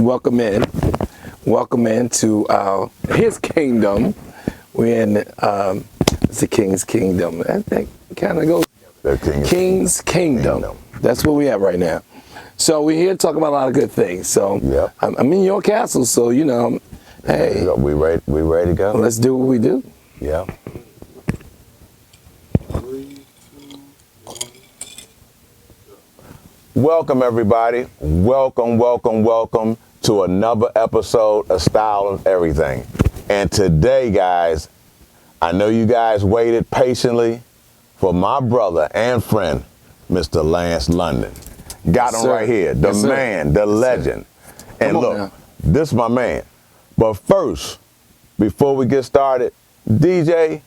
Welcome in to his kingdom. We're in it's the King's Kingdom. That kind of goes. King's Kingdom. That's where we at right now. So we're here to talk about a lot of good things. So yep. I'm in your castle, so you know, hey, we ready to go. Let's do what we do. Yeah. Welcome everybody. Welcome to another episode of Style and Everything. And today, guys, I know you guys waited patiently for my brother and friend, Mr. Lance London. Got him right here, the man, the legend. And look, this is my man. But first, before we get started, DJ,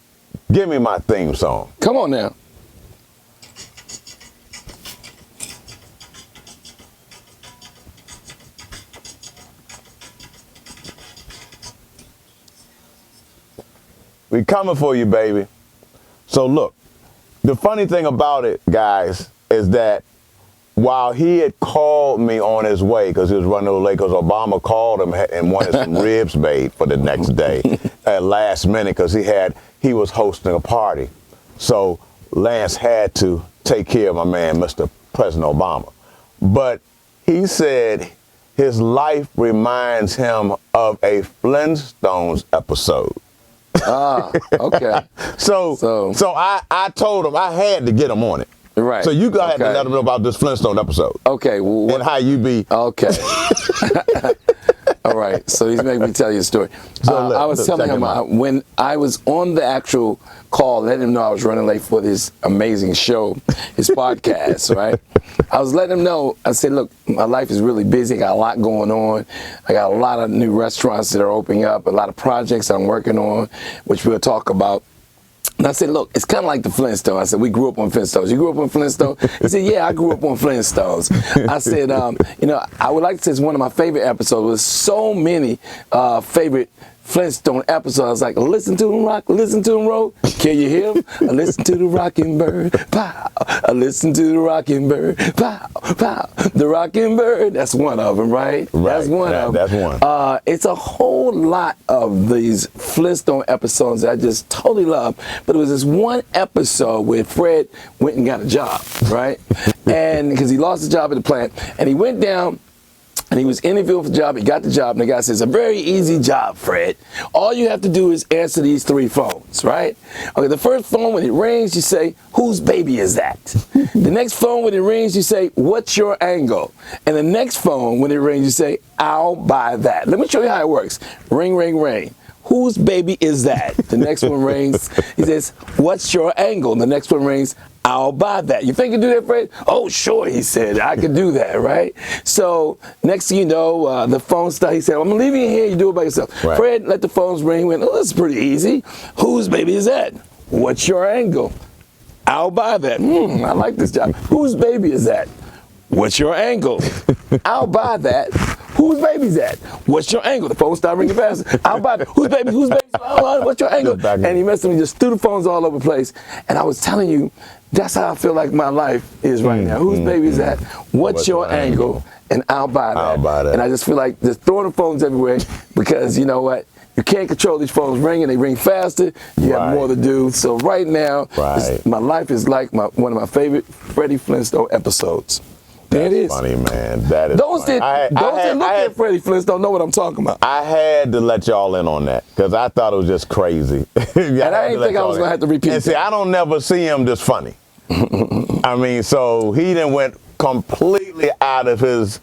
give me my theme song. Come on now. We coming for you, baby. So look, the funny thing about it, guys, is that while he had called me on his way, because he was running late, because Obama called him and wanted some ribs made for the next day at last minute, because he was hosting a party. So Lance had to take care of my man, Mr. President Obama. But he said his life reminds him of a Flintstones episode. Okay. So I told him I had to get him on it. Right. So you had to let him know about this Flintstone episode. Okay. Well, and how you be. Okay. All right. So he's making me tell you a story. So I was telling him when I was on the actual call, letting him know I was running late for this amazing show, his podcast, right? I was letting him know, I said, look, my life is really busy. I got a lot going on. I got a lot of new restaurants that are opening up, a lot of projects I'm working on, which we'll talk about. And I said, look, it's kind of like the Flintstones. I said, we grew up on Flintstones. You grew up on Flintstones? He said, yeah, I grew up on Flintstones. I said, you know, I would like to say it's one of my favorite episodes. There's so many favorite Flintstone episodes. I was like, listen to them rock, listen to them roll. Can you hear them? I listen to the rocking bird, pow. I listen to the rocking bird, pow, pow. The rocking bird, that's one of them, right? That's one of them. That's one. It's a whole lot of these Flintstone episodes that I just totally love. But it was this one episode where Fred went and got a job, right? And because he lost his job at the plant, and he went down, and he was interviewing for the job. He got the job, and the guy says, a very easy job, Fred. All you have to do is answer these 3 phones, right? Okay, the first phone, when it rings, you say, whose baby is that? The next phone, when it rings, you say, what's your angle? And the next phone, when it rings, you say, I'll buy that. Let me show you how it works. Ring, ring, ring. Whose baby is that? The next one rings. He says, what's your angle? And the next one rings, I'll buy that. You think you can do that, Fred? Oh, sure, he said. I can do that, right? So next thing you know, the phone started. He said, I'm leaving you here. You do it by yourself. Right. Fred let the phones ring. He went, oh, that's pretty easy. Whose baby is that? What's your angle? I'll buy that. I like this job. Whose baby is that? What's your angle? I'll buy that. Whose baby's that? What's your angle? The phone started ringing faster. I'll buy that. Whose baby? Whose baby? What's your angle? And he messed with me, just threw the phones all over the place. And I was telling you, that's how I feel like my life is right now. Whose baby is that? What's your angle? And I'll buy that. I'll buy that. And I just feel like just throwing the phones everywhere because you know what? You can't control these phones ringing. They ring faster. You got more to do. So right now, my life is like one of my favorite Freddie Flintstone episodes. There it is. Funny, man. That is those funny. that look at Freddie Flintstone know what I'm talking about. I had to let y'all in on that because I thought it was just crazy. And I didn't think I was going to have to repeat it. And see, I don't never see him this funny. I mean, so he done went completely out of his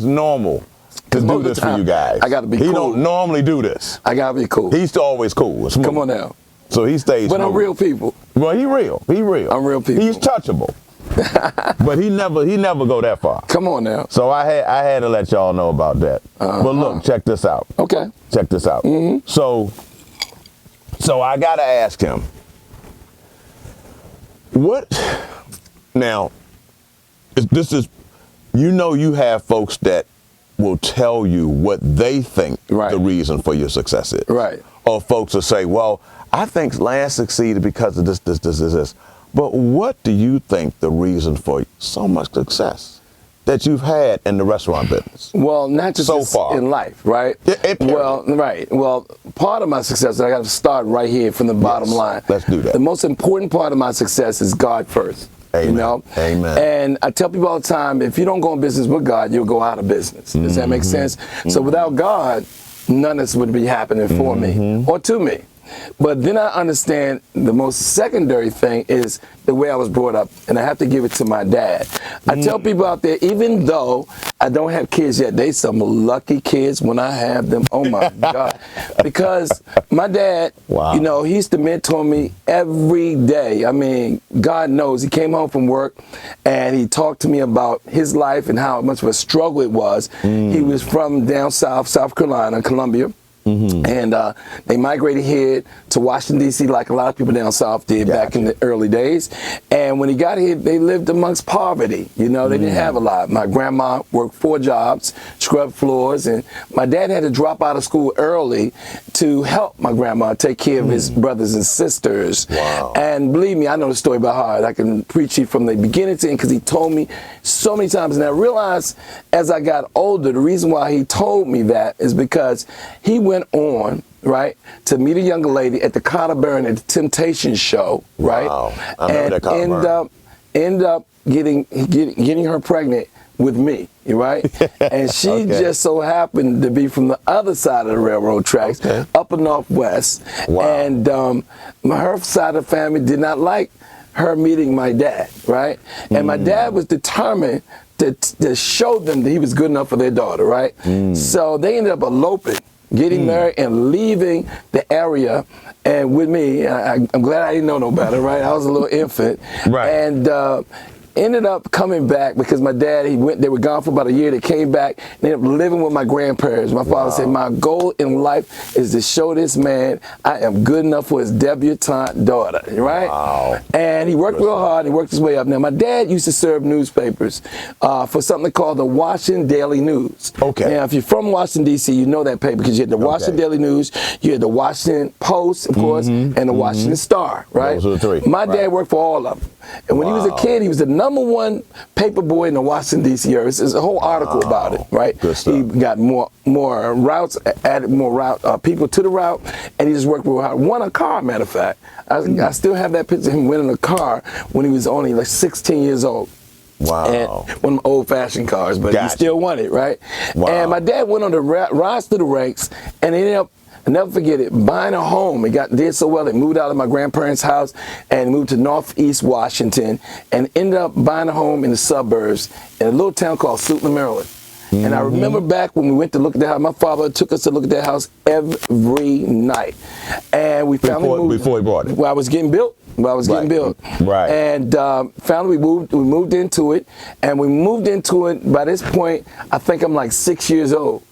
normal to do this for you guys. I got to be cool. He don't normally do this. I got to be cool. He's always cool. Smooth. Come on now. So he stays But smooth. I'm real people. Well, he real. He real. I'm real people. He's touchable. But he never go that far. Come on now. So I had to let y'all know about that. But look, check this out. Okay. Check this out. So I gotta ask him, what now? This is, you know, you have folks that will tell you what they think the reason for your success is. Right. Or folks will say, well, I think Lance succeeded because of this. But what do you think the reason for so much success? that you've had in the restaurant business? Well, not just so far in life, right? Right. Well, part of my success, I got to start right here from the bottom line. Let's do that. The most important part of my success is God first. Amen. You know? Amen. And I tell people all the time, if you don't go in business with God, you'll go out of business. Does that make sense? So without God, none of this would be happening for me or to me. But then I understand the most secondary thing is the way I was brought up, and I have to give it to my dad. I tell people out there, even though I don't have kids yet, they some lucky kids when I have them. Oh my God. Because my dad, you know, he used to mentor me every day. I mean, God knows, he came home from work and he talked to me about his life and how much of a struggle it was. He was from down south, South Carolina, Columbia. And they migrated here to Washington, D.C., like a lot of people down south did back in the early days. And when he got here, they lived amongst poverty. You know, they didn't have a lot. My grandma worked 4 jobs, scrubbed floors, and my dad had to drop out of school early to help my grandma take care of his brothers and sisters. Wow. And believe me, I know the story by heart. I can preach it from the beginning to end because he told me so many times. And I realized as I got older, the reason why he told me that is because he went on, right, to meet a young lady at the Carter Burn at the Temptation show, right? Wow. I remember that End up getting her pregnant with me, right? And she just so happened to be from the other side of the railroad tracks, upper Northwest. Wow. And her side of the family did not like her meeting my dad, right? And my dad was determined to show them that he was good enough for their daughter, right? So they ended up eloping, getting married and leaving the area. And with me, I'm glad I didn't know no better, right? I was a little infant. Right. And ended up coming back because my dad, they were gone for about a year. They came back and ended up living with my grandparents. My father said, my goal in life is to show this man I am good enough for his debutante daughter, right? Wow. And he worked real hard. He worked his way up. Now, my dad used to serve newspapers for something called the Washington Daily News. Okay. Now, if you're from Washington, D.C., you know that paper because you had the Washington Daily News, you had the Washington Post, of course, and the Washington Star, right? Those are the 3. My dad worked for all of them. And when he was a kid, he was the #1 paper boy in the Washington, D.C. area. There's a whole article about it, right? Good stuff. He got more routes, added more people to the route, and he just worked real hard. Won a car, matter of fact. I still have that picture of him winning a car when he was only like 16 years old. Wow. And one of my old-fashioned cars, but he still won it, right? Wow. And my dad went on the rise through the ranks, and ended up, I'll never forget it, buying a home. He did so well, they moved out of my grandparents' house and moved to Northeast Washington and ended up buying a home in the suburbs in a little town called Suitland, Maryland. And I remember back when we went to look at that house, my father took us to look at that house every night. And we finally moved. Before he bought it? While I was getting built. Right. And finally we moved into it. And we moved into it, by this point, I think I'm like 6 years old.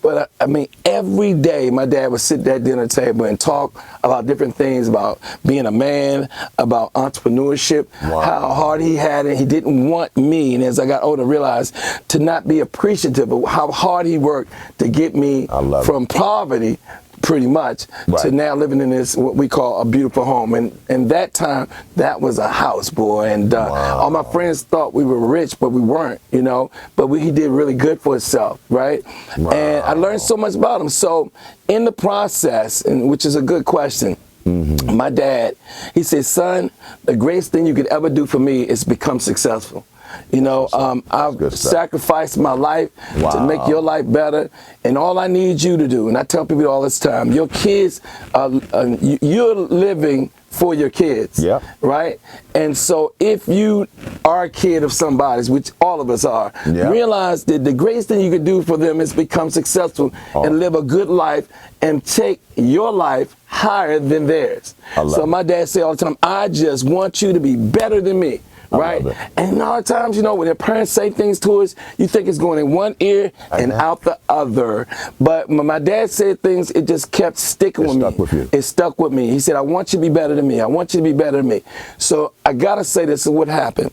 But I mean, every day my dad would sit at that dinner table and talk about different things, about being a man, about entrepreneurship, how hard he had it. He didn't want me, and as I got older, I realized to not be appreciative of how hard he worked to get me from poverty, pretty much, to now living in this, what we call a beautiful home. And that time, that was a house, boy. And all my friends thought we were rich, but we weren't, you know. But he did really good for himself, right? And I learned so much about him. So in the process, and which is a good question, my dad, he said, son, the greatest thing you could ever do for me is become successful. You know, I've sacrificed my life to make your life better, and all I need you to do, and I tell people all this time, your kids, you're living for your kids, right? And so if you are a kid of somebody's, which all of us are, realize that the greatest thing you can do for them is become successful and live a good life and take your life higher than theirs. So my dad said all the time, I just want you to be better than me. Right? And a lot of times, you know, when their parents say things to us, you think it's going in one ear and out the other. But when my dad said things, it just kept sticking with me. It stuck with me. He said, I want you to be better than me. I want you to be better than me. So I got to say this is what happened.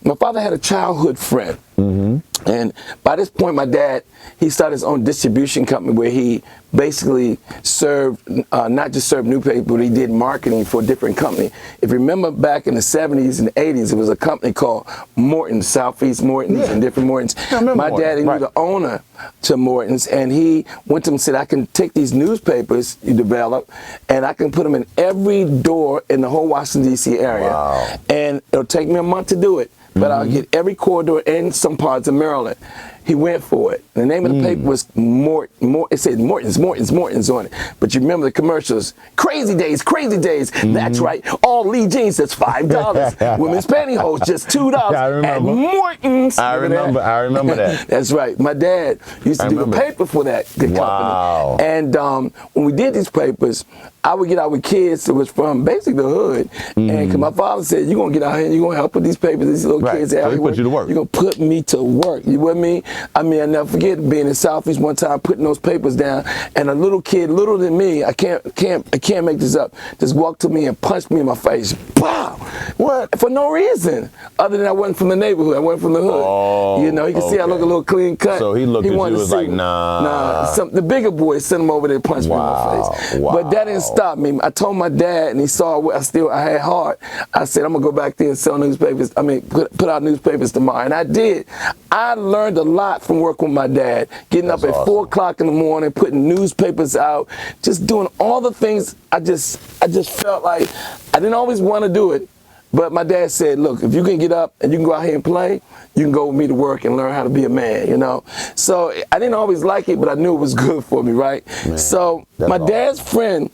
my father had a childhood friend. And by this point, my dad, he started his own distribution company where he basically served, not just served newspaper, but he did marketing for a different company. If you remember back in the 70s and 80s, it was a company called Morton's, Southeast Morton's and different Morton's. My dad knew the owner to Morton's, and he went to him and said, I can take these newspapers you develop, and I can put them in every door in the whole Washington, D.C. area. And it'll take me a month to do it, but I'll get every corridor in some parts of Maryland. He went for it. The name of the paper was it said Morton's on it. But you remember the commercials, crazy days, that's right. All Lee jeans, that's $5. Women's pantyhose, just $2. At Morton's. I remember that. That's right. My dad used to do the paper for that company. And when we did these papers, I would get out with kids that was from basically the hood. And cause my father said, you're going to get out here and you're going to help with these papers. These little kids out here. Put you to work. You're going to put me to work. You with me? I mean, I never forget being in Southeast one time, putting those papers down, and a little kid, little than me, I can't make this up, just walked to me and punched me in my face. Pow! What? For no reason, other than I wasn't from the neighborhood. I wasn't from the hood. You know, you can see I look a little clean cut. So he looked at you and was like, nah. The bigger boys sent him over there and punched me in my face. But that didn't stop me. I told my dad, and he saw what I had heart. I said, I'm gonna go back there and sell newspapers. I mean, put out newspapers tomorrow, and I did. I learned a lot from working with my dad, getting up at 4 o'clock in the morning, putting newspapers out, just doing all the things. I just felt like I didn't always want to do it, but my dad said, look, if you can get up and you can go out here and play, you can go with me to work and learn how to be a man, you know? So I didn't always like it, but I knew it was good for me, right? Man, so my dad's friend,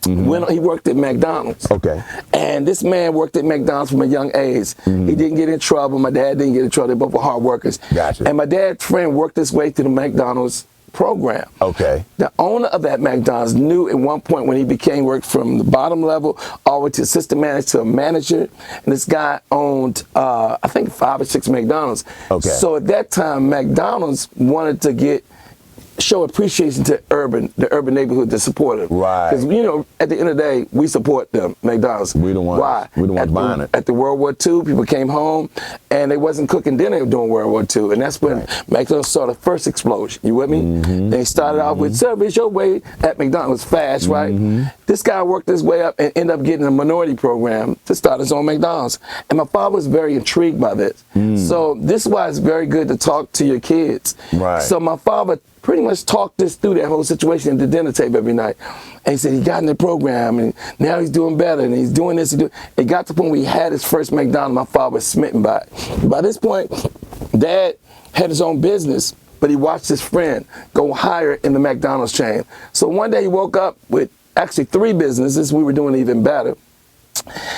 when he worked at McDonald's. Okay. And this man worked at McDonald's from a young age. He didn't get in trouble. My dad didn't get in trouble. They both were hard workers. Gotcha. And my dad's friend worked his way through the McDonald's program. Okay. The owner of that McDonald's knew at one point when he worked from the bottom level all the way to assistant manager to a manager. And this guy owned, I think, 5 or 6 McDonald's. Okay. So at that time, McDonald's wanted to show appreciation to the urban neighborhood to support them. Right. Because, you know, at the end of the day, we support them, McDonald's. We don't want. Why? We don't want buying it. At the World War II, people came home and they wasn't cooking dinner during World War II. And that's when McDonald's saw the first explosion. You with me? They started off with service your way at McDonald's fast, right? This guy worked his way up and ended up getting a minority program to start his own McDonald's. And my father was very intrigued by this. So this is why it's very good to talk to your kids. Right. So my father pretty much talked this through, that whole situation, at the dinner table every night. And he said he got in the program and now he's doing better and he's doing this. It got to the point where he had his first McDonald's. My father was smitten by it. By this point, Dad had his own business, but he watched his friend go higher in the McDonald's chain. So one day he woke up with actually 3 businesses. We were doing even better,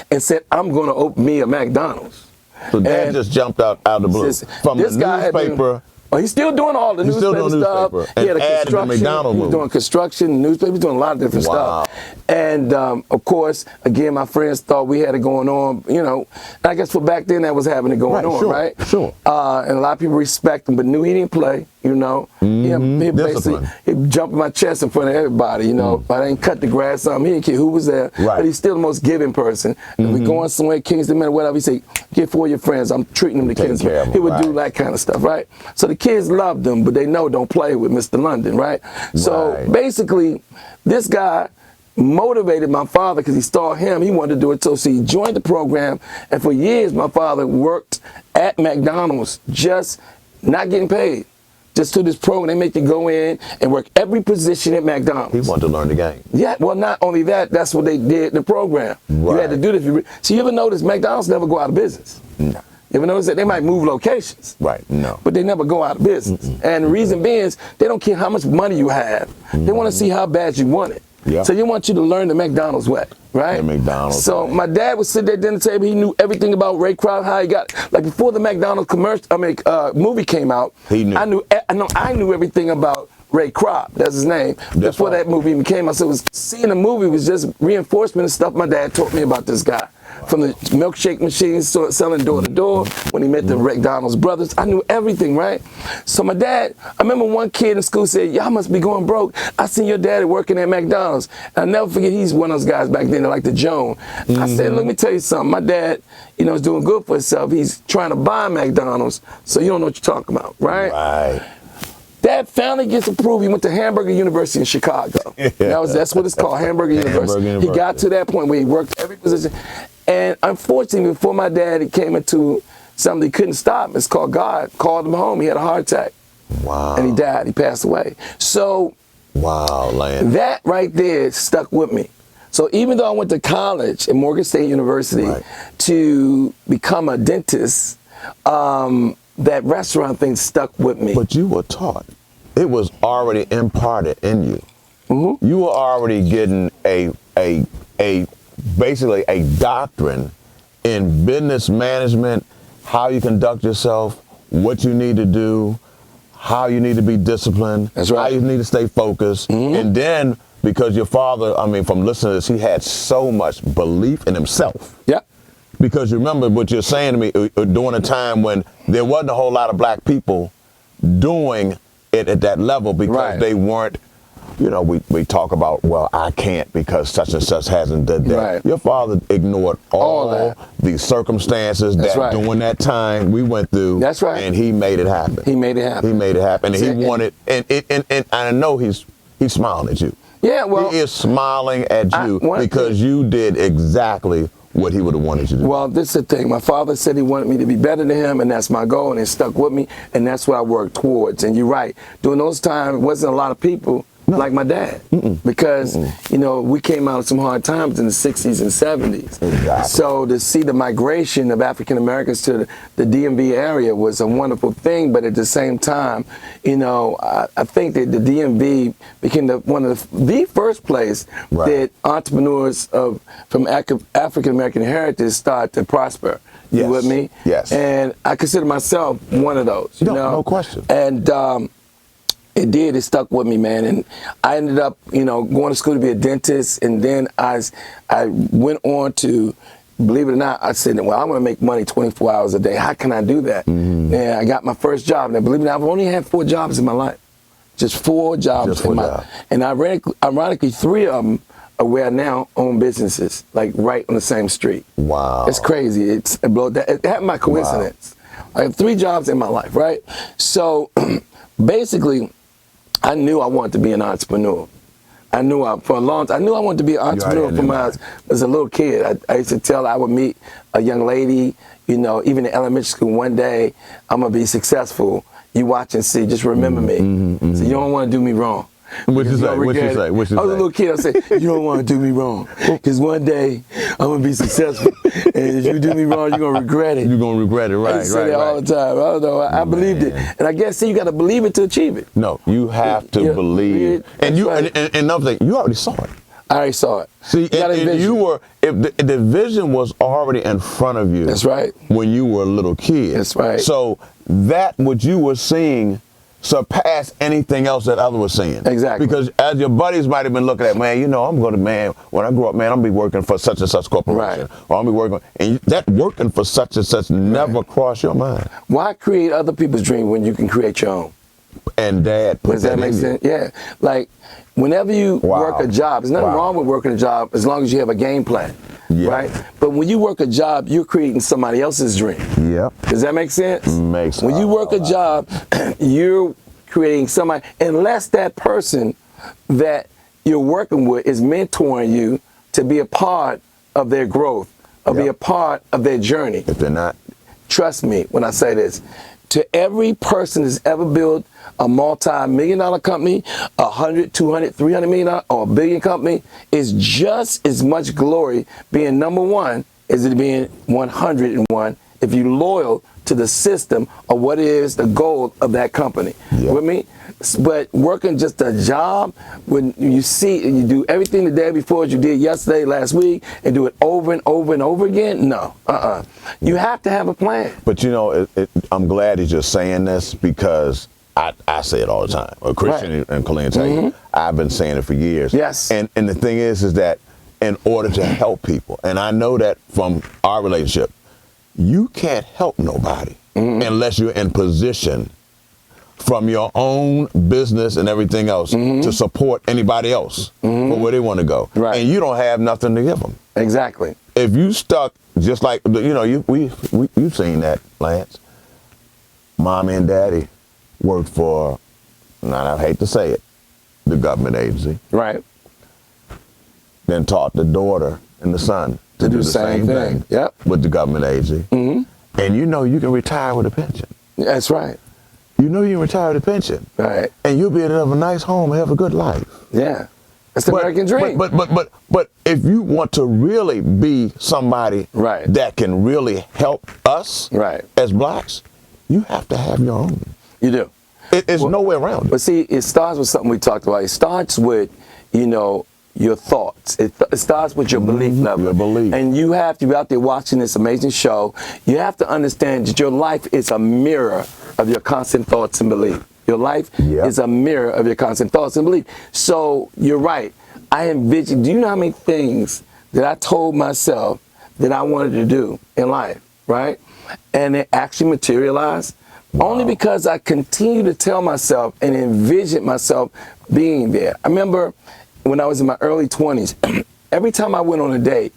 and said, I'm going to open me a McDonald's. So Dad just jumped out of the blue. From the newspaper. Oh, he's still doing all the newspaper stuff. He had a construction. He was doing construction, newspaper. He's doing a lot of different stuff. And of course, again, my friends thought we had it going on. You know, I guess for back then that was having it going on, right? Sure. And a lot of people respect him, but knew he didn't play. You know, he basically he'd jump in my chest in front of everybody. You know, I didn't cut the grass on him. He didn't care who was there, but he's still the most giving person. And we going somewhere, Kingston, man, whatever. He say, get 4 of your friends. I'm treating them to Kingston. He would do that kind of stuff, right? So the kids loved him, but they know don't play with Mr. London, right? So basically, this guy motivated my father because he saw him. He wanted to do it too. So he joined the program, and for years, my father worked at McDonald's, just not getting paid. Just to this program, they make you go in and work every position at McDonald's. He wanted to learn the game. Yeah, well, not only that, that's what they did in the program. You had to do this. So you ever notice McDonald's never go out of business? No. You ever notice that they might move locations? Right, no. But they never go out of business. And the reason being is they don't care how much money you have. They want to see how bad you want it. Yep. So you want you to learn the McDonald's way, right? The McDonald's. So my dad would sit there at dinner table. He knew everything about Ray Kroc, how he got, like before the McDonald's movie came out. He knew. I knew everything about Ray Kroc, that's his name. That's Before right. that movie even came out, so seeing the movie was just reinforcement of stuff my dad taught me about this guy. From the milkshake machines, selling door to door, when he met the McDonald's brothers, I knew everything, right? So my dad, I remember one kid in school said, y'all must be going broke. I seen your daddy working at McDonald's. And I'll never forget, he's one of those guys back then that like the Joan. I said, let me tell you something. My dad, is doing good for himself. He's trying to buy McDonald's, so you don't know what you're talking about, right? Right. Dad finally gets approved. He went to Hamburger University in Chicago. That's what it's called, Hamburger University. He got to that point where he worked every position. And unfortunately, before my dad, he came into something he couldn't stop. It's called God. Called him home. He had a heart attack. Wow. And he died. He passed away. So wow, Lance. that right there stuck with me. So even though I went to college at Morgan State University to become a dentist, that restaurant thing stuck with me. But you were taught. It was already imparted in you. Mm-hmm. You were already getting basically a doctrine in business management, how you conduct yourself, what you need to do, how you need to be disciplined, That's right. how you need to stay focused. And then, because your father, from listening to this, he had so much belief in himself. Yeah. Because you remember what you're saying to me during a time when there wasn't a whole lot of black people doing it at that level because they weren't, we talk about, well, I can't because such and such hasn't done that. Right. Your father ignored all the circumstances during that time we went through. That's right. And he made it happen. He made it happen. He made it happen. And he wanted, and I know he's smiling at you. Yeah, well. He is smiling at you because you did exactly what he would have wanted you to do. Well, this is the thing. My father said he wanted me to be better than him, and that's my goal, and it stuck with me, and that's what I worked towards. And you're right. During those times, it wasn't a lot of people like my dad because, we came out of some hard times in the 60s and 70s. Exactly. So to see the migration of African Americans to the DMV area was a wonderful thing, but at the same time, I think that the DMV became one of the first place that entrepreneurs from African American heritage start to prosper. You with me? Yes. And I consider myself one of those. No question. And it stuck with me, man. And I ended up, going to school to be a dentist. And then I went on to, believe it or not, I said, well, I'm going to make money 24 hours a day. How can I do that? And I got my first job. And believe it or not, I've only had 4 jobs in my life. Just 4 jobs in my life. And ironically, 3 of them are where I now own businesses, like right on the same street. Wow. It's crazy. It happened by coincidence. Wow. I have 3 jobs in my life, right? So basically, I knew I wanted to be an entrepreneur. I knew for a long time. I knew I wanted to be an entrepreneur from when I was as a little kid. I used to tell I would meet a young lady, even in elementary school. One day, I'm gonna be successful. You watch and see. Just remember me. So you don't want to do me wrong. What you say? I was a little kid. I said, you don't want to do me wrong, because one day I'm gonna be successful, and if you do me wrong, you're gonna regret it. You're gonna regret it, right? I say that all the time. I don't know. I believed it, and I guess you got to believe it to achieve it. No, you have to believe. And another thing, you already saw it. I already saw it. See, and you were, if the vision was already in front of you. That's right. When you were a little kid. That's right. So that what you were seeing surpass anything else that others were seeing. Exactly. Because as your buddies might have been looking at, when I grow up, man, I'm gonna be working for such and such corporation. Right. Or I'll be working, and that working for such and such never crossed your mind. Why create other people's dream when you can create your own? And Dad put Does that make sense? Yeah. Like, whenever you work a job, there's nothing wrong with working a job as long as you have a game plan. Yeah. Right? But when you work a job, you're creating somebody else's dream. Yep. Does that make sense? Makes sense. When you work a job, you're creating somebody, unless that person that you're working with is mentoring you to be a part of their growth, or be a part of their journey. If they're not. Trust me when I say this. To every person that's ever built a multi-million-dollar company, 100, 200, 300 million, or a billion company, is just as much glory being number 1 as it being 101 if you're loyal to the system or what is the goal of that company. Yeah. With me? But working just a job, when you see and you do everything the day before as you did yesterday, last week, and do it over and over and over again, no. You have to have a plan. But I'm glad that you're saying this, because I say it all the time. Or Christian Right. and Colleen tell you, I've been saying it for years. Yes. And the thing is that in order to help people, and I know that from our relationship, you can't help nobody unless you're in position from your own business and everything else to support anybody else for where they want to go. Right. And you don't have nothing to give them. Exactly. If you stuck, just like, you've seen that, Lance. Mommy and daddy worked for, and I hate to say it, the government agency. Right. Then taught the daughter and the son to do the same thing. Yep. With the government agency. And you can retire with a pension. That's right. You can retire with a pension. Right. And you'll be able to have a nice home and have a good life. Yeah. That's the American dream. But if you want to really be somebody that can really help us as blacks, you have to have your own. You do. It's no way around it. But see, it starts with something we talked about. It starts with, your thoughts. It starts with your belief level. Your belief. And you have to be out there watching this amazing show. You have to understand that your life is a mirror of your constant thoughts and belief. Your life is a mirror of your constant thoughts and belief. So you're right. I envision, do you know how many things that I told myself that I wanted to do in life, right? And it actually materialized? Wow. Only because I continue to tell myself and envision myself being there. I remember when I was in my early 20s, every time I went on a date,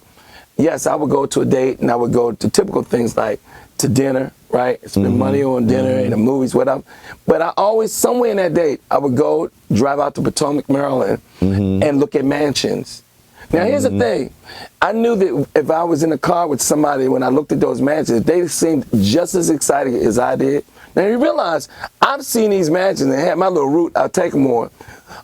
yes, I would go to a date and I would go to typical things like to dinner, right? Spend money on dinner and the movies, whatever. But I always, somewhere in that date, I would go drive out to Potomac, Maryland and look at mansions. Now, here's the thing. I knew that if I was in a car with somebody, when I looked at those mansions, they seemed just as excited as I did. Now, you realize I've seen these mansions and had my little route I'll take them on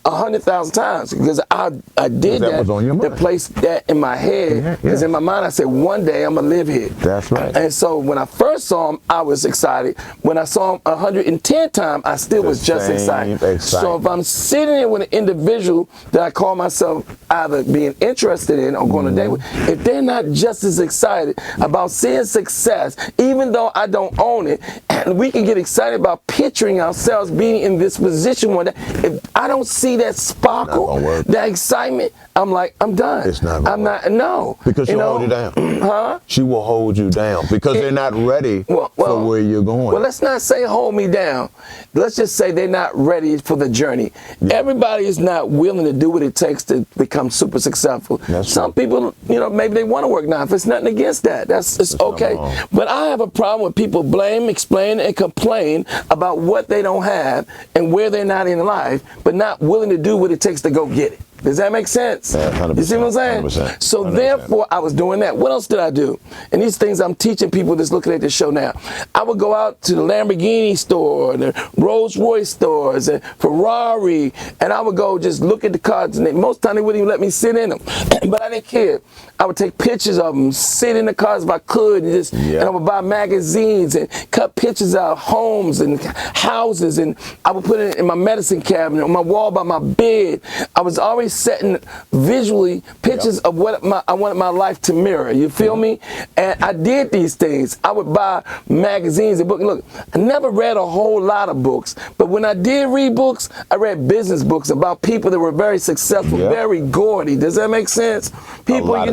100,000 times because I did that. Was on your mind. To place that in my head, because in my mind I said, one day I'm going to live here. That's right. And so when I first saw them, I was excited. When I saw them 110 times, I still was just excited. So if I'm sitting here with an individual that I call myself either being interested in or going to date with, if they're not just as excited about seeing success, even though I don't own it, and we can get excited about picturing ourselves being in this position one day, if I don't see that sparkle, that excitement, I'm like, I'm done. It's not gonna work. No. Because she'll hold you down. Huh? She will hold you down because they're not ready for where you're going. Well, let's not say hold me down. Let's just say they're not ready for the journey. Yeah. Everybody is not willing to do what it takes to become super successful. Some people, maybe they want to work now. If it's nothing against that, it's okay. But I have a problem with people blame, explain, and complain about what they don't have and where they're not in life, but not willing to do what it takes to go get it. Does that make sense? Yeah, you see what I'm saying? 100%. So therefore, I was doing that. What else did I do? And these things I'm teaching people that's looking at this show now. I would go out to the Lamborghini store, the Rolls Royce stores, and Ferrari, and I would go just look at the cars. And most of the time, they wouldn't even let me sit in them. But I didn't care. I would take pictures of them, sit in the cars if I could, and I would buy magazines and cut pictures out of homes and houses, and I would put it in my medicine cabinet, on my wall by my bed. I was always setting visually pictures of what I wanted my life to mirror. You feel me? And I did these things. I would buy magazines and books. Look, I never read a whole lot of books, but when I did read books, I read business books about people that were very successful, very gaudy. Does that make sense? People,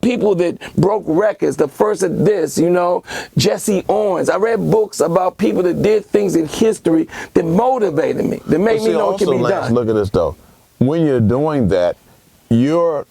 people that broke records, the first of this, Jesse Owens. I read books about people that did things in history that motivated me, that made me know it can be done. Look at this though. When you're doing that, you're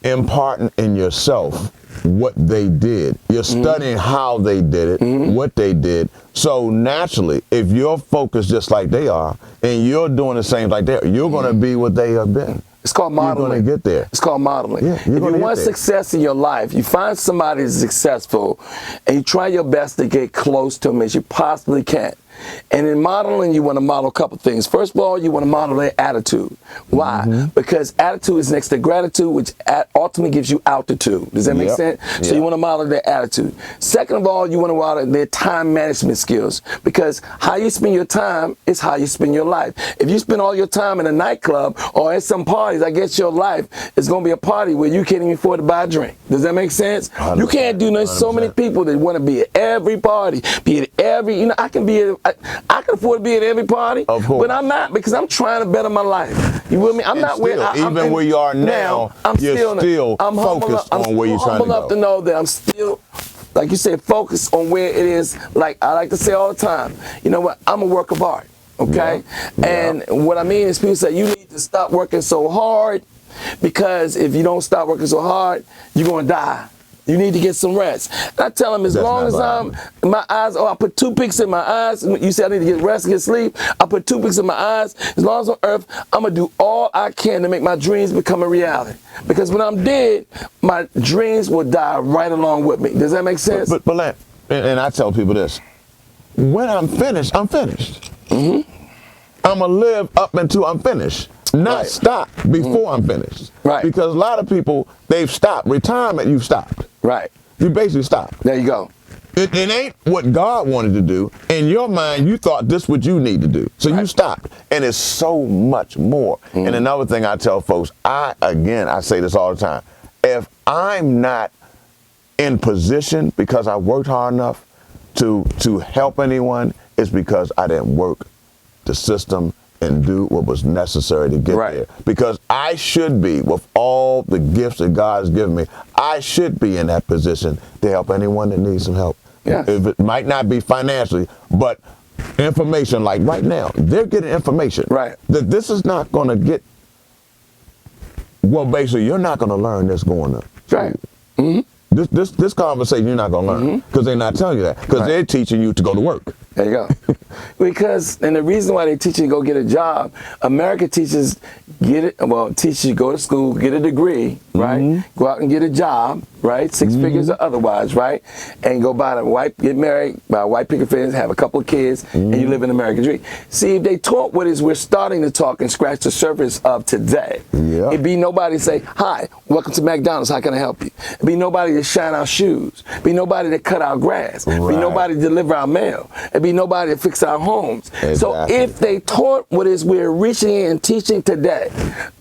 imparting in yourself what they did. You're studying how they did it, what they did. So naturally, if you're focused just like they are, and you're doing the same like they are, you're going to be what they have been. It's called modeling. You're going to get there. It's called modeling. Yeah, if you want success in your life, you find somebody that's successful, and you try your best to get close to them as you possibly can. And in modeling, you want to model a couple things. First of all, you want to model their attitude. Why? Because attitude is next to gratitude, which ultimately gives you altitude. Does that make sense? So you want to model their attitude. Second of all, you want to model their time management skills, because how you spend your time is how you spend your life. If you spend all your time in a nightclub or at some parties, I guess your life is going to be a party where you can't even afford to buy a drink. Does that make sense? You can't do that. So many people that want to be at every party, be at every, I can be at I can afford to be at every party, Of course. but I'm not, because I'm trying to better my life. You with me? I'm And not where even where you are now, you're still focused on where you're trying to go. I'm humble enough to know that I'm still, like you said, focused on where it is. Like I like to say all the time, you know what? I'm a work of art. Okay? Yeah. And what I mean is, people say you need to stop working so hard, because if you don't stop working so hard, you're going to die. You need to get some rest. And I tell them, as long as my eyes, I put toothpicks in my eyes. You say I need to get rest and get sleep. I put toothpicks in my eyes. As long as I'm on earth, I'm going to do all I can to make my dreams become a reality. Because when I'm dead, my dreams will die right along with me. Does that make sense? But Lance, and I tell people this, when I'm finished, I'm finished. Mm-hmm. I'm going to live up until I'm finished. Not stop before I'm finished. Right. Because a lot of people, they've stopped. Retirement, you've stopped. Right. You basically stopped. There you go. It ain't what God wanted to do. In your mind, you thought this what you need to do. So you stopped. And it's so much more. And another thing I tell folks, I say this all the time. If I'm not in position because I worked hard enough to help anyone, it's because I didn't work the system and do what was necessary to get there. Because I should be, with all the gifts that God has given me, I should be in that position to help anyone that needs some help. Yes. If it might not be financially, but information, like right now, they're getting information. Right. That this is not going to get, well, basically, you're not going to learn this going up. Right. Mm-hmm. This conversation you're not going to learn, because they're not telling you that, because they're teaching you to go to work. There you go. Because, and the reason why they teach you to go get a job, America teaches teaches you go to school, get a degree, right? Go out and get a job, right? Six figures or otherwise, right? And go get married, buy a white picket fence, have a couple of kids, and you live in American dream. See, if they taught what is we're starting to talk and scratch the surface of today, it'd be nobody say, hi, welcome to McDonald's, how can I help you? It'd be nobody to shine our shoes. It'd be nobody to cut our grass. It'd be nobody to deliver our mail. It'd be nobody to fix our homes. Exactly. So if they taught what is we're reaching in and teaching today,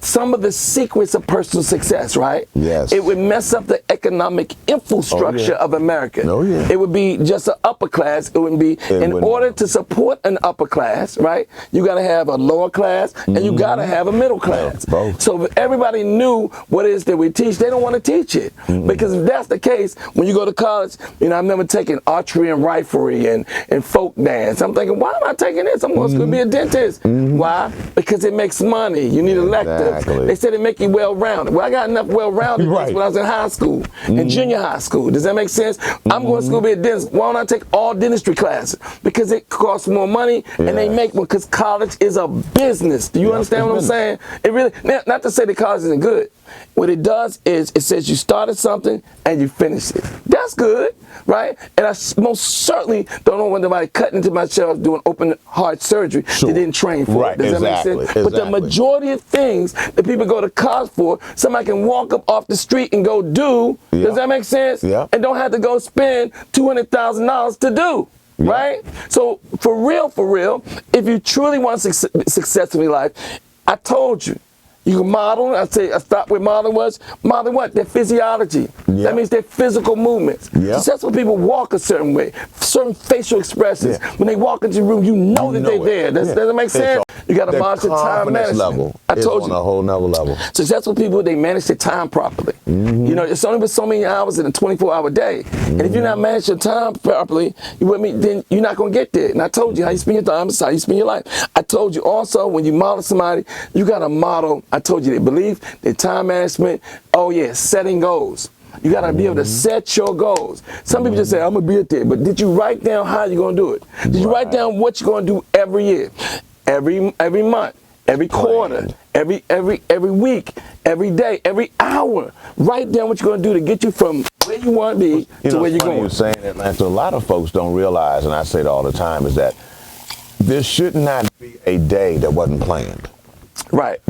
some of the secrets of personal success, right? Yes. It would mess up the economic infrastructure of America. It would be just an upper class. It wouldn't be, in order to support an upper class, right? You got to have a lower class and you got to have a middle class. So if everybody knew what it is that we teach, they don't want to teach it. Because if that's the case, when you go to college, you know, I remember taking archery and riflery and folk dance. I'm thinking, why am I taking this? I'm going to be a dentist. Why? Because it makes money. You need electives. They said it make you well-rounded. Well, I got enough well-rounded when I was in high school and junior high school. Does that make sense? I'm going to school to be a dentist. Why don't I take all dentistry classes? Because it costs more money and they make more, because college is a business. Do you understand what I'm saying? It really, not to say that college isn't good. What it does is it says you started something and you finished it. That's good, right? And I most certainly don't want nobody cutting into my shelf doing open heart surgery they didn't train for. Does that make sense? But the majority of things that people go to college for, somebody can walk up off the street and go do. Does that make sense? And don't have to go spend $200,000 to do. Right? So for real, if you truly want success in your life, I told you, you can model. I stopped where modeling was. Modeling what? Their physiology. That means their physical movements. Successful people walk a certain way, certain facial expressions. When they walk into the room, you know that they're there. Does that make sense? You got to monitor time management. I told you. On a whole nother level. Successful people, they manage their time properly. You know, it's only been so many hours in a 24-hour day. And if you're not managing your time properly, you with me, then you're not going to get there. And I told you how you spend your time is how you spend your life. I told you also, when you model somebody, you got to model, I told you, their belief, their time management. Oh, yeah, setting goals. You got to be able to set your goals. Some people just say, I'm going to be at there. But did you write down how you're going to do it? Did you write down what you're going to do every year, every month, every quarter, every week, every day, every hour? Write down what you're going to do to get you from where you want to be to where you're going. You're saying that, Lance. A lot of folks don't realize, and I say it all the time, is that there should not be a day that wasn't planned. Right.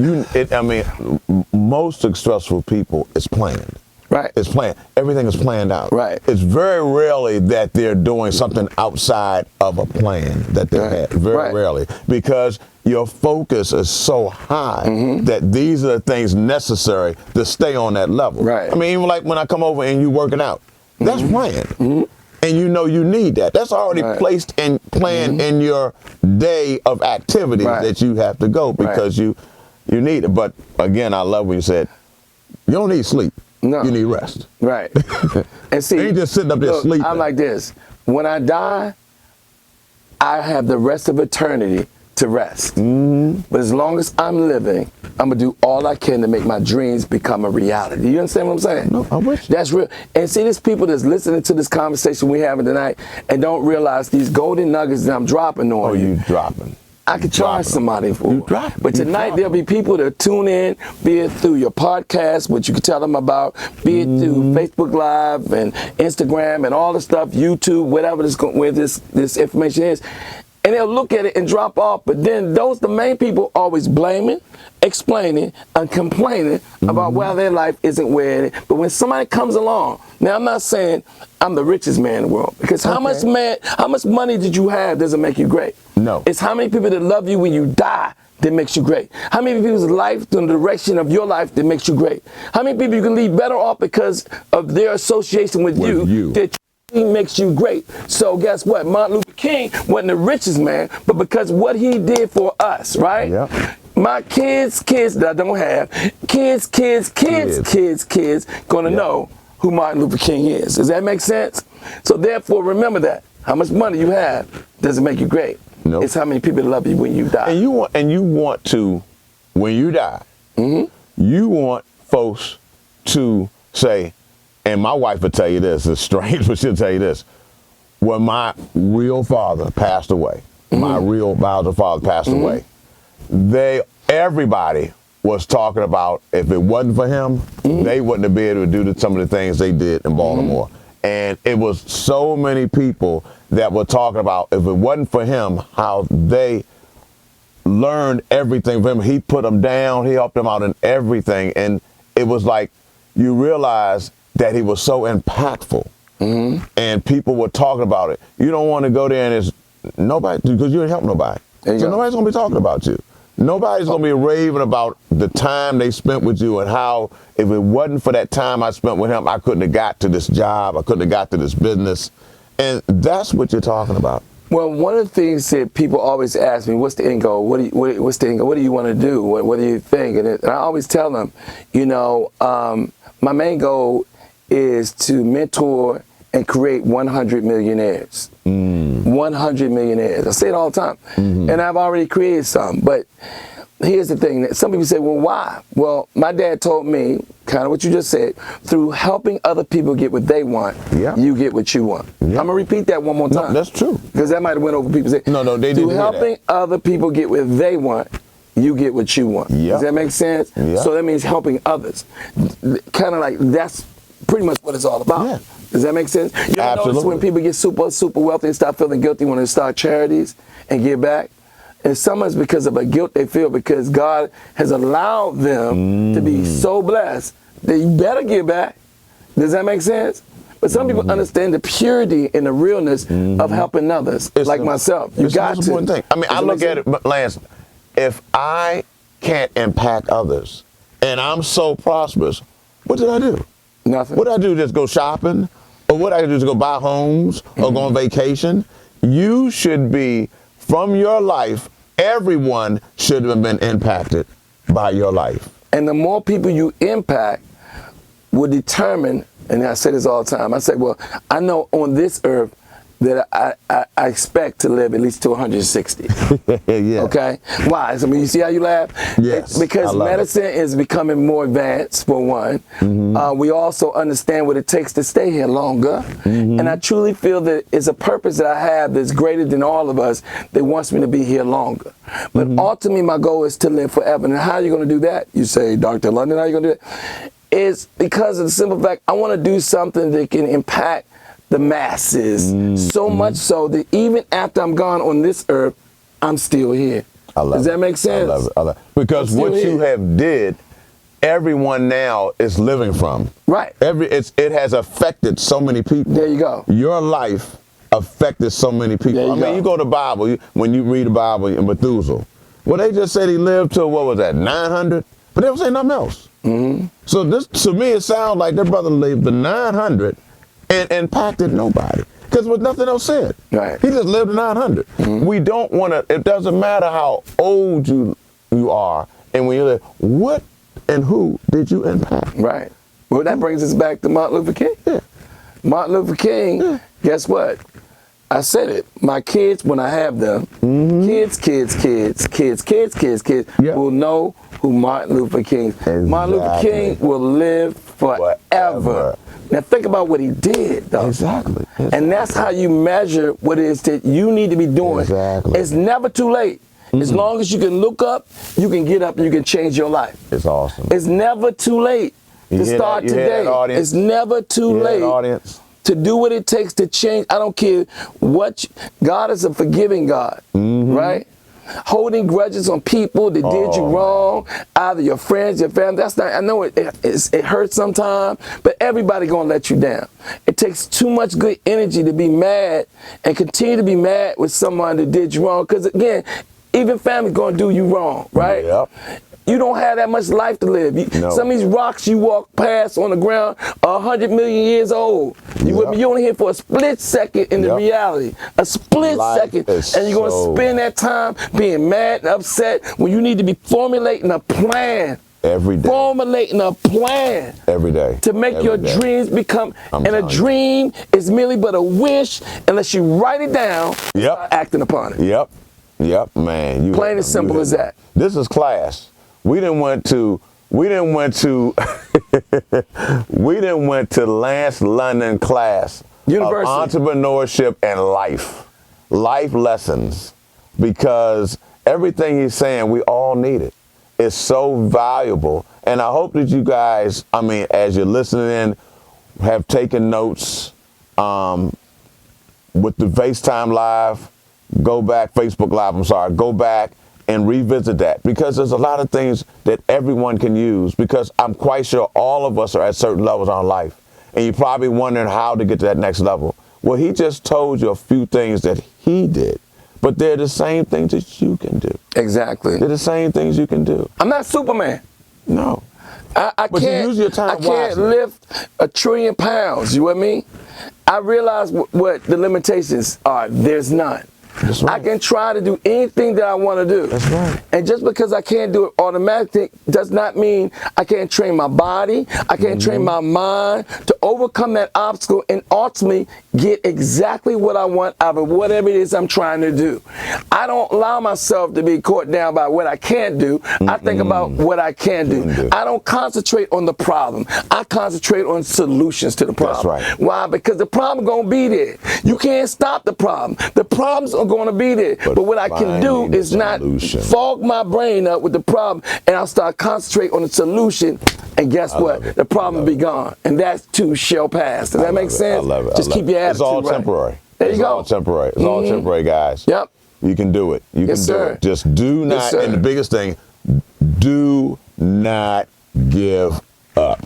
Most successful people, it's planned. Right. It's planned. Everything is planned out. Right. It's very rarely that they're doing something outside of a plan that they had. Very rarely. Because your focus is so high that these are the things necessary to stay on that level. Right. I mean, even like when I come over and you working out, that's planned. and you know you need that. That's already placed and planned in your day of activities that you have to go because you need it. But again, I love when you said, you don't need sleep. No. You need rest. Right. And see, you just sitting up there sleeping. I'm like this. When I die, I have the rest of eternity to rest. But as long as I'm living, I'm going to do all I can to make my dreams become a reality. You understand what I'm saying? No, I wish. That's real. And see, there's people that's listening to this conversation we're having tonight and don't realize these golden nuggets that I'm dropping on you. You dropping. I could charge somebody for it. But tonight there'll be people that tune in, be it through your podcast, which you can tell them about, be it through Facebook Live and Instagram and all the stuff, YouTube, whatever where this information is. And they'll look at it and drop off. But then the main people always blaming, explaining, and complaining about why their life isn't where it is. But when somebody comes along, now I'm not saying I'm the richest man in the world, because how much money did you have doesn't make you great. No. It's how many people that love you when you die that makes you great. How many people's life in the direction of your life that makes you great. How many people you can leave better off because of their association with you. That makes you great. So guess what? Martin Luther King wasn't the richest man, but because what he did for us, right? Yeah. My kids that I don't have, kids gonna know who Martin Luther King is. Does that make sense? So therefore, remember that. How much money you have doesn't make you great. Nope. It's how many people love you when you die. And you want to, when you die, you want folks to say, and my wife will tell you this, it's strange, but she'll tell you this. When my real father passed away, my real biological father passed away, everybody was talking about if it wasn't for him, they wouldn't have been able to do some of the things they did in Baltimore. And it was so many people that were talking about if it wasn't for him, how they learned everything from him. He put them down, he helped them out in everything. And it was like you realize that he was so impactful. And people were talking about it. You don't want to go there and it's nobody, because you didn't help nobody. So nobody's going to be talking about you. Nobody's going to be raving about the time they spent with you and how if it wasn't for that time I spent with him, I couldn't have got to this job, I couldn't have got to this business. And that's what you're talking about. Well, one of the things that people always ask me, what's the end goal? What's the end goal? What do you want to do? What do you think? And I always tell them, my main goal is to mentor and create 100 millionaires. 100 millionaires. I say it all the time. And I've already created some. But here's the thing. Some people say, well, why? Well, my dad told me, kind of what you just said, through helping other people get what they want, you get what you want. I'm going to repeat that one more time. No, that's true. Because that might have went over people's head. No, they didn't. Through helping other people get what they want, you get what you want. Does that make sense? So that means helping others. Kind of like that's pretty much what it's all about. Does that make sense? You ever notice when people get super wealthy and start feeling guilty when they start charities and give back? And some is because of a guilt they feel because God has allowed them to be so blessed that you better give back. Does that make sense? But some people understand the purity and the realness of helping others, like myself. You got to. Important thing. I mean, I look at it, Lance, if I can't impact others and I'm so prosperous, what did I do? Nothing. What did I do? Just go shopping? Or what I do is go buy homes or go on vacation? You should be, from your life, everyone should have been impacted by your life. And the more people you impact will determine, and I say this all the time, I say, well, I know on this earth that I expect to live at least to 160. Okay? Why? I mean, you see how you laugh? Yes. Because medicine is becoming more advanced, for one. We also understand what it takes to stay here longer. And I truly feel that it's a purpose that I have that's greater than all of us that wants me to be here longer. But ultimately, my goal is to live forever. And how are you going to do that? You say, Dr. London, how are you going to do that? It's because of the simple fact, I want to do something that can impact the masses, so much so that even after I'm gone on this earth, I'm still here. Does that make sense? I love it. I love it. Because what you have did, everyone now is living from. Right. It has affected so many people. There you go. Your life affected so many people. You go to the Bible, when you read the Bible in Methuselah, well, they just said he lived till, what was that, 900? But they don't say nothing else. So this, to me, it sounds like their brother lived to 900 and impacted nobody. because there was nothing else said. Right. He just lived to 900. We don't want to, it doesn't matter how old you are, and when you live, what and who did you impact? Right. Well, that brings us back to Martin Luther King. Yeah. Martin Luther King, guess what? I said it. My kids, when I have them, kids Yeah. will know who Martin Luther King is. Martin Luther King will live forever. Now think about what he did, though. Exactly. And that's how you measure what it is that you need to be doing. Exactly. It's never too late. As long as you can look up, you can get up and you can change your life. It's awesome. It's never too late to start today. It's never too late to do what it takes to change. I don't care what. God is a forgiving God, right? Holding grudges on people that did you wrong, either your friends, your family. That's not. I know it hurts sometimes, but everybody gonna let you down. It takes too much good energy to be mad and continue to be mad with someone that did you wrong. Because again, even family's gonna do you wrong, right? Yep. You don't have that much life to live. Some of these rocks you walk past on the ground are 100 million years old. You only here for a split second in the reality. A split second. And you're going to spend that time being mad and upset when you need to be formulating a plan. Every day. Formulating a plan. Every day. To make your dreams become. And a dream is merely but a wish unless you write it down and start acting upon it. Yep, man. Plain and simple as that. This is class. We didn't went to Lance London class University. of entrepreneurship and life lessons, because everything he's saying we all need it. It's so valuable, and I hope that you guys, as you're listening in, have taken notes. With the FaceTime Live, Facebook Live, go back and revisit that, because there's a lot of things that everyone can use, because I'm quite sure all of us are at certain levels in our life, and you're probably wondering how to get to that next level. Well, he just told you a few things that he did, but they're the same things that you can do. Exactly. They're the same things you can do. I'm not Superman. No. I But can't, you use your time I can't wisely. lift 1 trillion pounds, you with me? I realize what the limitations are. There's none. That's right. I can try to do anything that I want to do. That's right. And just because I can't do it automatically does not mean I can't train my body, I can't train my mind to overcome that obstacle and ultimately get exactly what I want out of whatever it is I'm trying to do. I don't allow myself to be caught down by what I can't do. I think about what I can do. I don't concentrate on the problem. I concentrate on solutions to the problem. That's right. Why? Because the problem going to be there. You can't stop the problem. The problems are going to be there. But what I can do is not fog my brain up with the problem, and I'll start concentrate on the solution, and guess what? The problem will be gone. And that too shall pass. Does that make sense? I love it. Just keep your attitude It's all right. temporary. There you go. It's all temporary. It's all temporary, guys. Yep. You can do it. You can do sir. it. Just do not, Yes, sir. and the biggest thing, do not give up.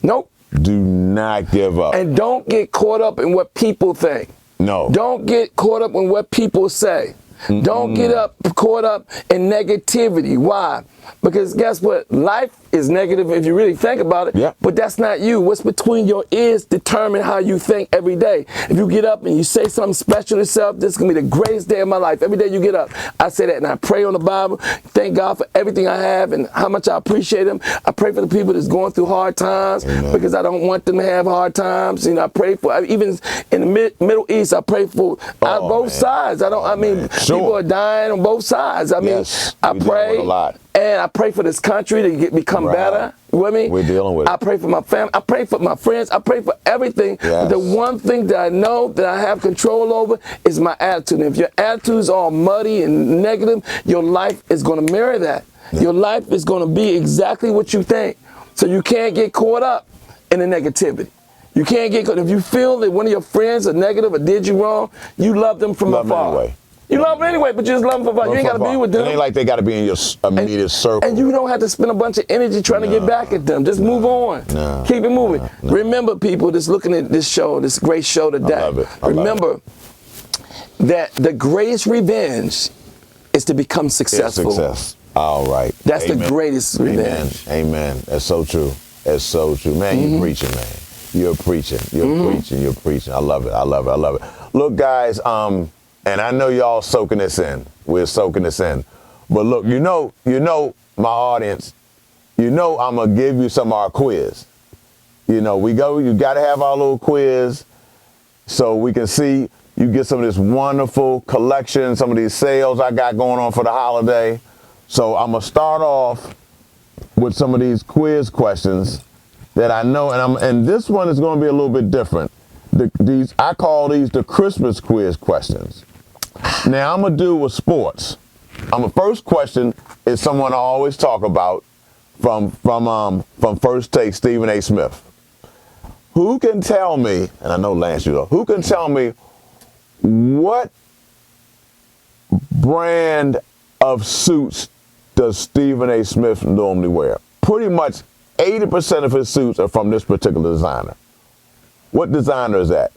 Nope. Do not give up. And don't get caught up in what people think. No. Don't get caught up in what people say. Don't get caught up in negativity. Why? Because guess what? Life is negative if you really think about it. Yeah. But that's not you. What's between your ears determine how you think every day. If you get up and you say something special to yourself, this is going to be the greatest day of my life. Every day you get up, I say that, and I pray on the Bible. Thank God for everything I have and how much I appreciate Him. I pray for the people that's going through hard times because I don't want them to have hard times. You know, I pray for, even in the Middle East, I pray for both sides. People are dying on both sides. I mean, I pray. A lot. And I pray for this country to become better. You with me? We're dealing with it. I pray for my family. I pray for my friends. I pray for everything. But the one thing that I know that I have control over is my attitude. And if your attitude is all muddy and negative, your life is going to mirror that. Your life is going to be exactly what you think. So you can't get caught up in the negativity. You can't get caught. If you feel that one of your friends are negative or did you wrong, you love them from afar. Anyway. You love them anyway, but you just love them from afar. You ain't got to be with them. It ain't like they got to be in your immediate circle. And you don't have to spend a bunch of energy trying to get back at them. Just move on. Keep it moving. Remember, people that's looking at this show, this great show today. I love it. Remember that the greatest revenge is to become successful. Success. All right. That's the greatest revenge. Amen. That's so true. That's so true. Man, you're preaching, man. You're preaching. You're preaching. You're preaching. I love it. I love it. I love it. Look, guys, and I know y'all soaking this in. We're soaking this in. But look, you know, my audience, I'm going to give you some of our quiz. You got to have our little quiz so we can see you get some of this wonderful collection, some of these sales I got going on for the holiday. So I'm going to start off with some of these quiz questions that I know, and this one is going to be a little bit different. I call these the Christmas quiz questions. Now I'm going to do with sports. First question is someone I always talk about from First Take, Stephen A. Smith. Who can tell me, and I know Lance, who can tell me what brand of suits does Stephen A. Smith normally wear? Pretty much 80% of his suits are from this particular designer. What designer is that?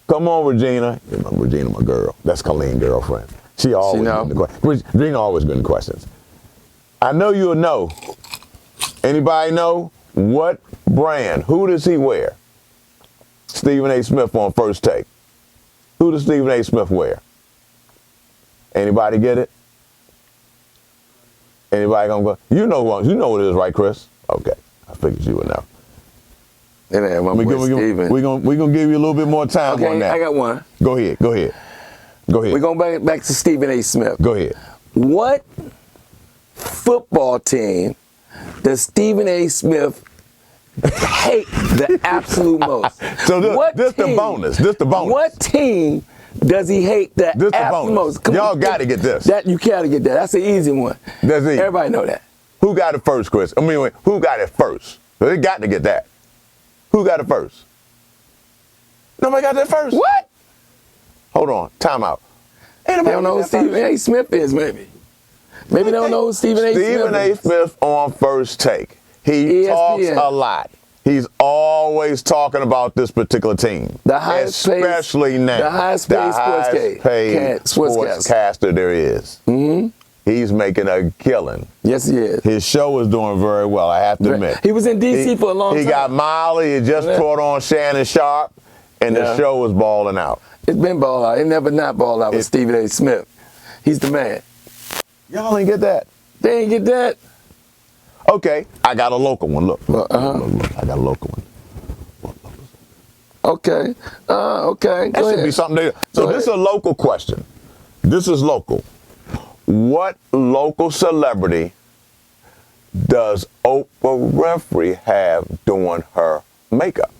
Come on, Regina. Regina, my girl. That's Colleen's girlfriend. She always Regina always good in questions. I know you'll know. Anybody know what brand? Who does he wear? Stephen A. Smith on First Take. Who does Stephen A. Smith wear? Anybody get it? Anybody gonna go? You know what it is, right, Chris? Okay, I figured you would know. We're gonna give you a little bit more time on that. I got one. Go ahead. We're going back to Stephen A. Smith. Go ahead. What football team does Stephen A. Smith hate the absolute most? So this the bonus. What team does he hate the absolute most? Y'all got to get this. You gotta get that. That's an easy one. That's easy. Everybody know that. Who got it first, Chris? Who got it first? They got to get that. Who got it first? Nobody got that first. What? Hold on. Time out. They don't know who Stephen A. Smith is, maybe. Maybe they don't know who Stephen A. Smith is. Stephen A. Smith on First Take. He talks a lot. He's always talking about this particular team. The highest especially now. The highest paid sportscaster there is. Mm-hmm. He's making a killing. Yes, he is. His show is doing very well, I have to admit. He was in D.C. for a long time. He got Miley. He just brought on Shannon Sharp, and the show was balling out. It's been ball out. It never not ball out with Stephen A. Smith. He's the man. Y'all ain't get that. They ain't get that. Okay, I got a local one. Look. Look, I got a local one. Okay. Okay. That should be something there. So this is a local question. This is local. What local celebrity does Oprah Winfrey have doing her makeup?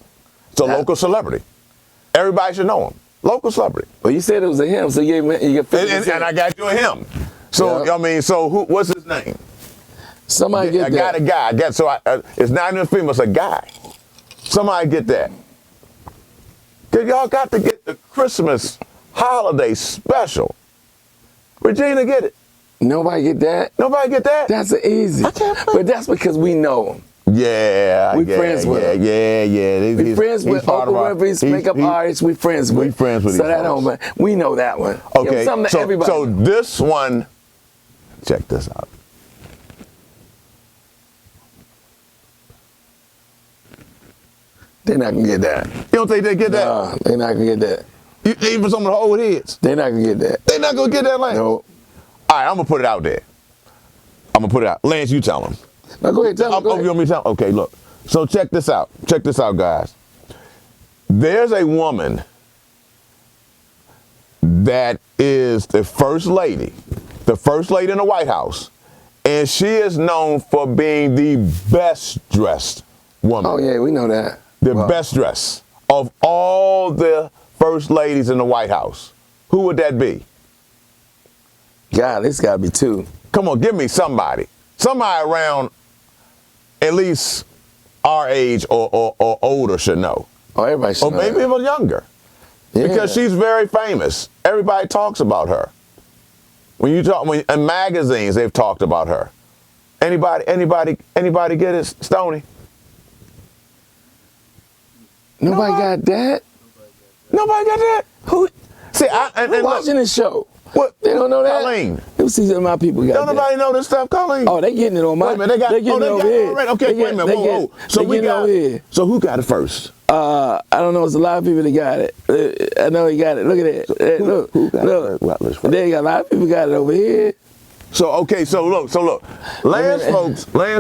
It's a local celebrity. Everybody should know him. Local celebrity. Well, you said it was a him, so you get 50%. And I got you a him. So what's his name? Somebody get that. I got a guy. It's not even a female. It's a guy. Somebody get that. Cause y'all got to get the Christmas holiday special. Regina, get it. Nobody get that? Nobody get that? That's easy. But that's because we know him. Yeah. We friends with him. Yeah. We friends with Oprah Winfrey's makeup artist. We friends with. We friends with. So that don't. We know that one. Okay. Something to everybody. So this one. Check this out. They're not gonna get that. You don't think they get that? Nah, they're not gonna get that. Even some of the old heads. They're not gonna get that. They're not gonna get that, Lance. No. All right, I'm gonna put it out there. I'm gonna put it out. Lance, you tell them. No, go ahead. Tell them. You want me to tell them? Okay, look. So check this out. Check this out, guys. There's a woman that is the first lady in the White House, and she is known for being the best dressed woman. Oh yeah, we know that. The best dressed of all the first ladies in the White House. Who would that be? God, it's gotta be two. Come on, give me somebody. Somebody around at least our age or older should know. Oh, everybody should know. Or maybe even younger. Yeah. Because she's very famous. Everybody talks about her. In magazines, they've talked about her. Anybody get it, Stoney? Nobody got that? Nobody got that? Who? See, Who watching this show? What? They don't know that. Colleen. You see some of my people got Don't that. nobody know this stuff, Colleen? Oh, they getting it on my. Wait a minute, they getting it over here. Right. Okay, wait a minute. Whoa. So we got. Over here. So who got it first? I don't know. It's a lot of people that got it. I know he got it. Look at that. Look. Who got it first? They got a lot of people got it over here. So okay, so look, Lance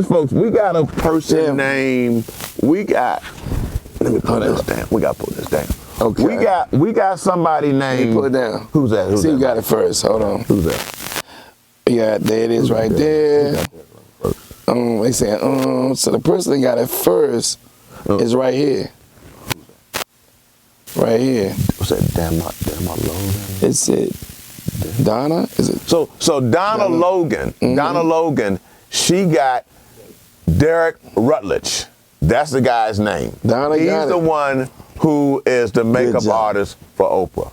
folks, we got a person named. Let me put this down. We gotta put this down. Okay. We got somebody named. Put it down. Who's that? See who got it first. Hold on. Who's that? Yeah, there it is right there. They saying, so the person that got it first is right here. Right here. What's that? Damn my Logan. It's it. Donna? Is it? So Donna Logan. Mm-hmm. Donna Logan. She got Derek Rutledge. That's the guy's name. Donna He's got the it. one who is the makeup artist for Oprah.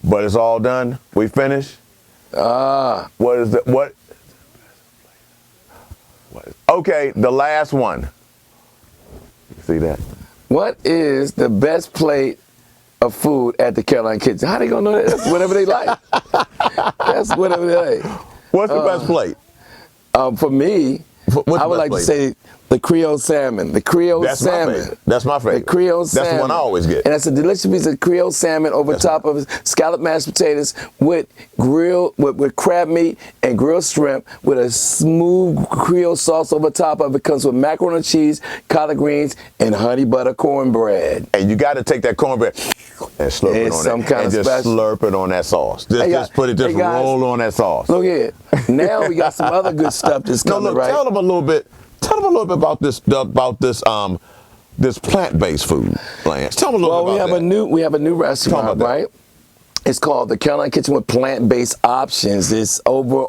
But it's all done. We finished. What is it? What? Okay, the last one. See that? What is the best plate of food at the Carolina Kitchen? How they gonna know that? That's whatever they like. That's whatever they like. What's the best plate? For me, I would like to say the Creole salmon. The Creole salmon. That's my favorite. The Creole salmon. That's the one I always get. And that's a delicious piece of Creole salmon over top of scalloped mashed potatoes with with crab meat and grilled shrimp with a smooth Creole sauce over top of it. Comes with macaroni and cheese, collard greens, and honey butter cornbread. And you got to take that cornbread and slurp it on it. And just slurp it on that sauce. Just put it, just roll on that sauce. Look here. Now we got some other good stuff that's coming, right? Tell them a little bit about this plant-based food, Lance. Tell them a little bit about that. We have a new restaurant, right? It's called the Carolina Kitchen with Plant-Based Options. It's over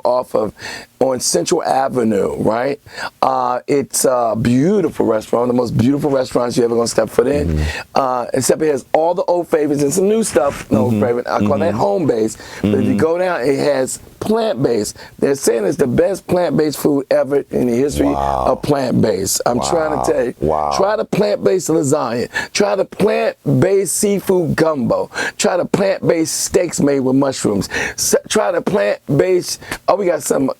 on Central Avenue, right? It's a beautiful restaurant, the most beautiful restaurants you're ever gonna step foot in. Except it has all the old favorites and some new stuff. Old favorite. I call that home-based. But if you go down, it has plant-based. They're saying it's the best plant-based food ever in the history of plant-based. I'm trying to tell you. Try the plant-based lasagna. Try the plant-based seafood gumbo. Try the plant-based steaks made with mushrooms. Try the plant-based. Oh, we got some.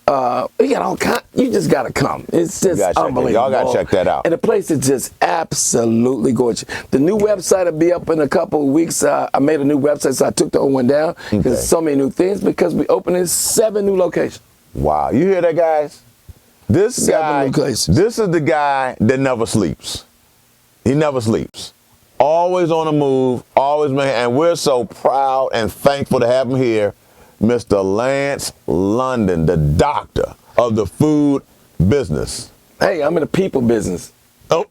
We got all kind. You just gotta come. It's just unbelievable. Y'all gotta check that out. And the place is just absolutely gorgeous. The new website will be up in a couple of weeks. I made a new website, so I took the old one down because there's so many new things. Because we opened 7 new locations. Wow, you hear that, guys? This is the guy that never sleeps. He never sleeps. Always on the move, always and we're so proud and thankful to have him here, Mr. Lance London, the doctor of the food business. Hey, I'm in the people business. Oh,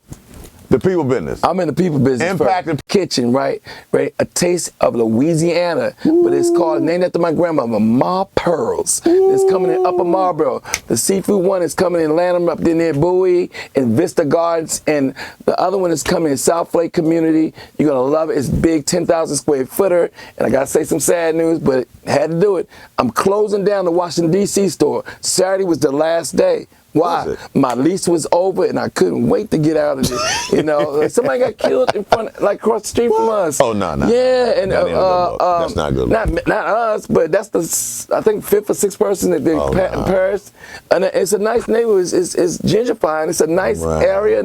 the people business. I'm in the people business. Impact Kitchen, right? A taste of Louisiana, but it's named after my grandmother, Ma Pearls. It's coming in Upper Marlboro. The seafood one is coming in Lanham, up there near Bowie, and Vista Gardens, and the other one is coming in South Lake Community. You're gonna love it. It's big, 10,000 square footer, and I gotta say some sad news, but had to do it. I'm closing down the Washington D.C. store. Saturday was the last day. Why? My lease was over and I couldn't wait to get out of it. You know, somebody got killed in front, like across the street from us. Oh, no. Yeah, and that's not good. Not us, but that's I think 5th or 6th person that they perished. And it's a nice neighborhood. It's gentrifying. It's a nice area,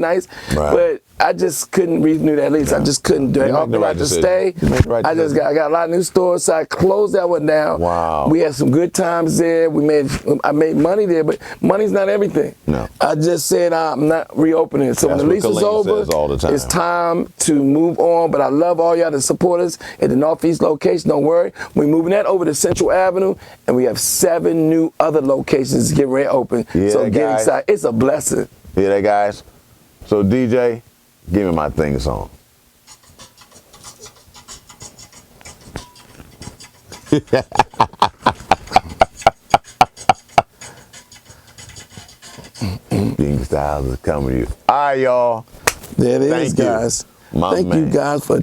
but I just couldn't renew that lease. I just couldn't do it. I had to stay. I got a lot of new stores, so I closed that one down. Wow. We had some good times there. I made money there, but money's not everything. No. I just said I'm not reopening it. So when the lease is over, it's time to move on. But I love all y'all that support us at the Northeast location. Don't worry. We're moving that over to Central Avenue, and we have 7 new other locations getting ready to open. So get excited. It's a blessing. Hear that, guys? So DJ, give me my theme song. King Styles is coming to you. All right, y'all. There it is, guys. Thank you guys for